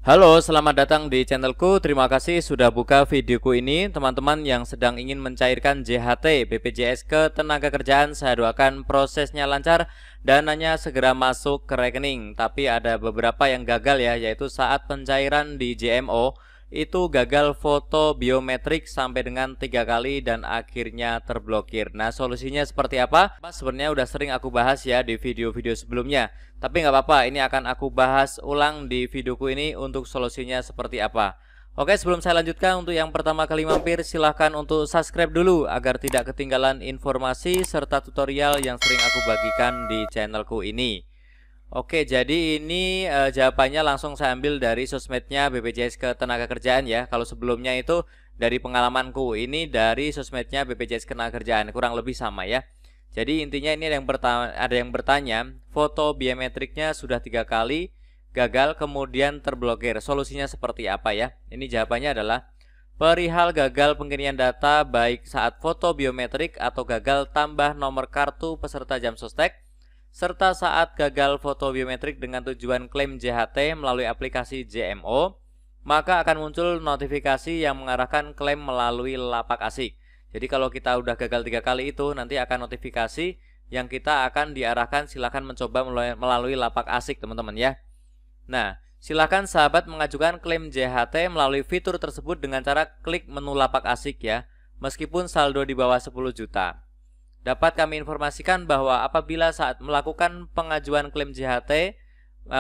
Halo, selamat datang di channelku. Terima kasih sudah buka videoku ini. Teman-teman yang sedang ingin mencairkan JHT BPJS Ketenagakerjaan, saya doakan prosesnya lancar, dananya segera masuk ke rekening. Tapi ada beberapa yang gagal ya, yaitu saat pencairan di JMO itu gagal foto biometrik sampai dengan 3 kali dan akhirnya terblokir. Nah, solusinya seperti apa? Sebenarnya udah sering aku bahas ya di video-video sebelumnya, tapi nggak apa-apa, ini akan aku bahas ulang di videoku ini untuk solusinya seperti apa. Oke, sebelum saya lanjutkan, untuk yang pertama kali mampir silahkan untuk subscribe dulu agar tidak ketinggalan informasi serta tutorial yang sering aku bagikan di channelku ini. Oke, jadi ini jawabannya langsung saya ambil dari sosmednya BPJS Ketenagakerjaan ya. Kalau sebelumnya itu dari pengalamanku, ini dari sosmednya BPJS Ketenagakerjaan, kurang lebih sama ya. Jadi intinya ini ada yang bertanya, foto biometriknya sudah 3 kali gagal kemudian terblokir. Solusinya seperti apa ya? Ini jawabannya adalah perihal gagal pengiriman data baik saat foto biometrik atau gagal tambah nomor kartu peserta jam sostek, serta saat gagal foto biometrik dengan tujuan klaim JHT melalui aplikasi JMO, maka akan muncul notifikasi yang mengarahkan klaim melalui lapak asik. Jadi kalau kita udah gagal 3 kali itu, nanti akan notifikasi yang kita akan diarahkan silahkan mencoba melalui lapak asik teman-teman ya. Nah, silahkan sahabat mengajukan klaim JHT melalui fitur tersebut dengan cara klik menu lapak asik ya, meskipun saldo di bawah 10 juta. Dapat kami informasikan bahwa apabila saat melakukan pengajuan klaim JHT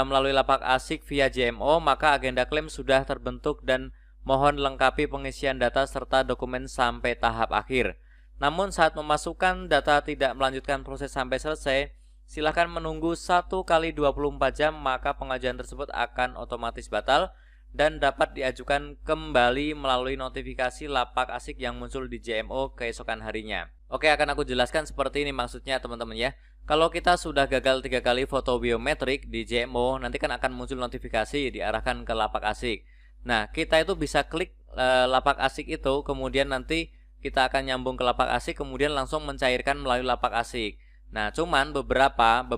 melalui lapak asik via JMO, maka agenda klaim sudah terbentuk dan mohon lengkapi pengisian data serta dokumen sampai tahap akhir. Namun saat memasukkan data tidak melanjutkan proses sampai selesai, silakan menunggu 1 kali 24 jam, maka pengajuan tersebut akan otomatis batal dan dapat diajukan kembali melalui notifikasi lapak asik yang muncul di JMO keesokan harinya. Oke, akan aku jelaskan seperti ini maksudnya teman-teman ya. Kalau kita sudah gagal 3 kali foto biometrik di JMO, nanti kan akan muncul notifikasi diarahkan ke lapak asik. Nah, kita itu bisa klik lapak asik itu, kemudian nanti kita akan nyambung ke lapak asik, kemudian langsung mencairkan melalui lapak asik. Nah, cuman beberapa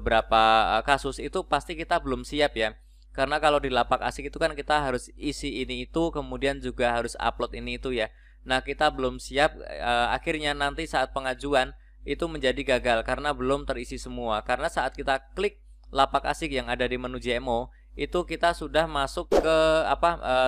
kasus itu pasti kita belum siap ya. Karena kalau di lapak asik itu kan kita harus isi ini itu, kemudian juga harus upload ini itu ya. Nah, kita belum siap, akhirnya nanti saat pengajuan itu menjadi gagal karena belum terisi semua. Karena saat kita klik lapak asik yang ada di menu JMO, itu kita sudah masuk ke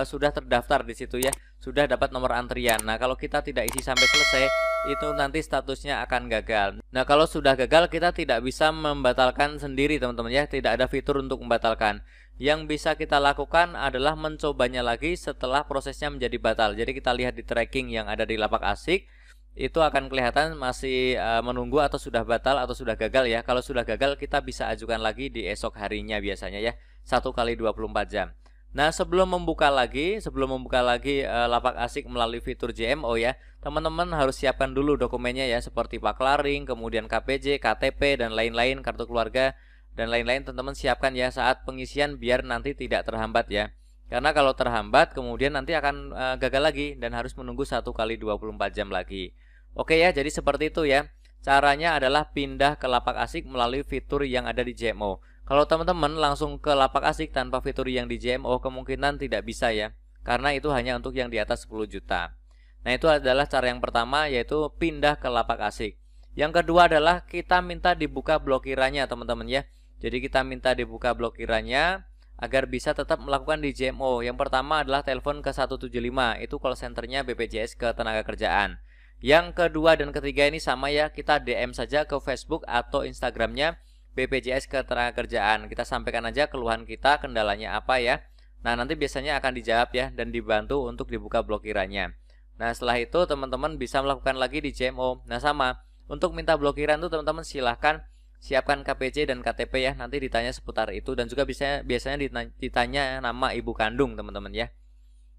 sudah terdaftar di situ ya, sudah dapat nomor antrian. Nah, kalau kita tidak isi sampai selesai, itu nanti statusnya akan gagal. Nah, kalau sudah gagal kita tidak bisa membatalkan sendiri teman-teman ya, tidak ada fitur untuk membatalkan. Yang bisa kita lakukan adalah mencobanya lagi setelah prosesnya menjadi batal. Jadi kita lihat di tracking yang ada di lapak asik, itu akan kelihatan masih menunggu atau sudah batal atau sudah gagal ya. Kalau sudah gagal kita bisa ajukan lagi di esok harinya biasanya ya, 1 kali 24 jam. Nah, sebelum membuka lagi lapak asik melalui fitur JMO ya, teman-teman harus siapkan dulu dokumennya ya, seperti Paklaring, kemudian KPJ, KTP dan lain-lain, kartu keluarga dan lain-lain. Teman-teman siapkan ya saat pengisian biar nanti tidak terhambat ya. Karena kalau terhambat kemudian nanti akan gagal lagi dan harus menunggu 1 kali 24 jam lagi. Oke ya, jadi seperti itu ya. Caranya adalah pindah ke lapak asik melalui fitur yang ada di JMO. Kalau teman-teman langsung ke lapak asik tanpa fitur yang di JMO, kemungkinan tidak bisa ya. Karena itu hanya untuk yang di atas 10 juta. Nah, itu adalah cara yang pertama, yaitu pindah ke lapak asik. Yang kedua adalah kita minta dibuka blokirannya teman-teman ya. Jadi kita minta dibuka blokirannya agar bisa tetap melakukan di JMO. Yang pertama adalah telepon ke 175, itu call centernya BPJS Ketenagakerjaan. Yang kedua dan ketiga ini sama ya, kita DM saja ke Facebook atau Instagramnya BPJS Ketenagakerjaan. Kita sampaikan aja keluhan kita, kendalanya apa ya. Nah, nanti biasanya akan dijawab ya dan dibantu untuk dibuka blokirannya. Nah, setelah itu teman-teman bisa melakukan lagi di JMO. Nah, sama, untuk minta blokiran tuh teman-teman silahkan siapkan KPJ dan KTP ya, nanti ditanya seputar itu dan juga biasanya ditanya nama ibu kandung teman-teman ya.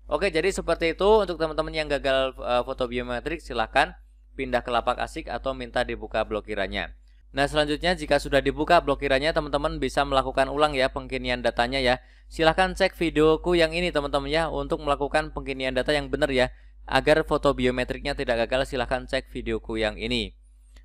Oke, jadi seperti itu untuk teman-teman yang gagal foto biometrik, silahkan pindah ke lapak asik atau minta dibuka blokirannya. Nah, selanjutnya jika sudah dibuka blokirannya, teman-teman bisa melakukan ulang ya pengkinian datanya ya. Silahkan cek videoku yang ini teman-teman ya untuk melakukan pengkinian data yang benar ya. Agar foto biometriknya tidak gagal, silahkan cek videoku yang ini.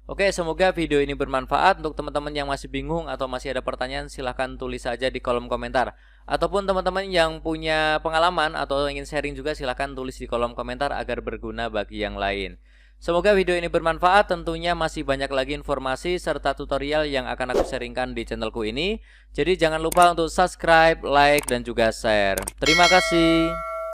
Oke, semoga video ini bermanfaat. Untuk teman-teman yang masih bingung atau masih ada pertanyaan, silahkan tulis saja di kolom komentar. Ataupun teman-teman yang punya pengalaman atau ingin sharing juga silahkan tulis di kolom komentar agar berguna bagi yang lain. Semoga video ini bermanfaat, tentunya masih banyak lagi informasi serta tutorial yang akan aku sharingkan di channelku ini. Jadi jangan lupa untuk subscribe, like, dan juga share. Terima kasih.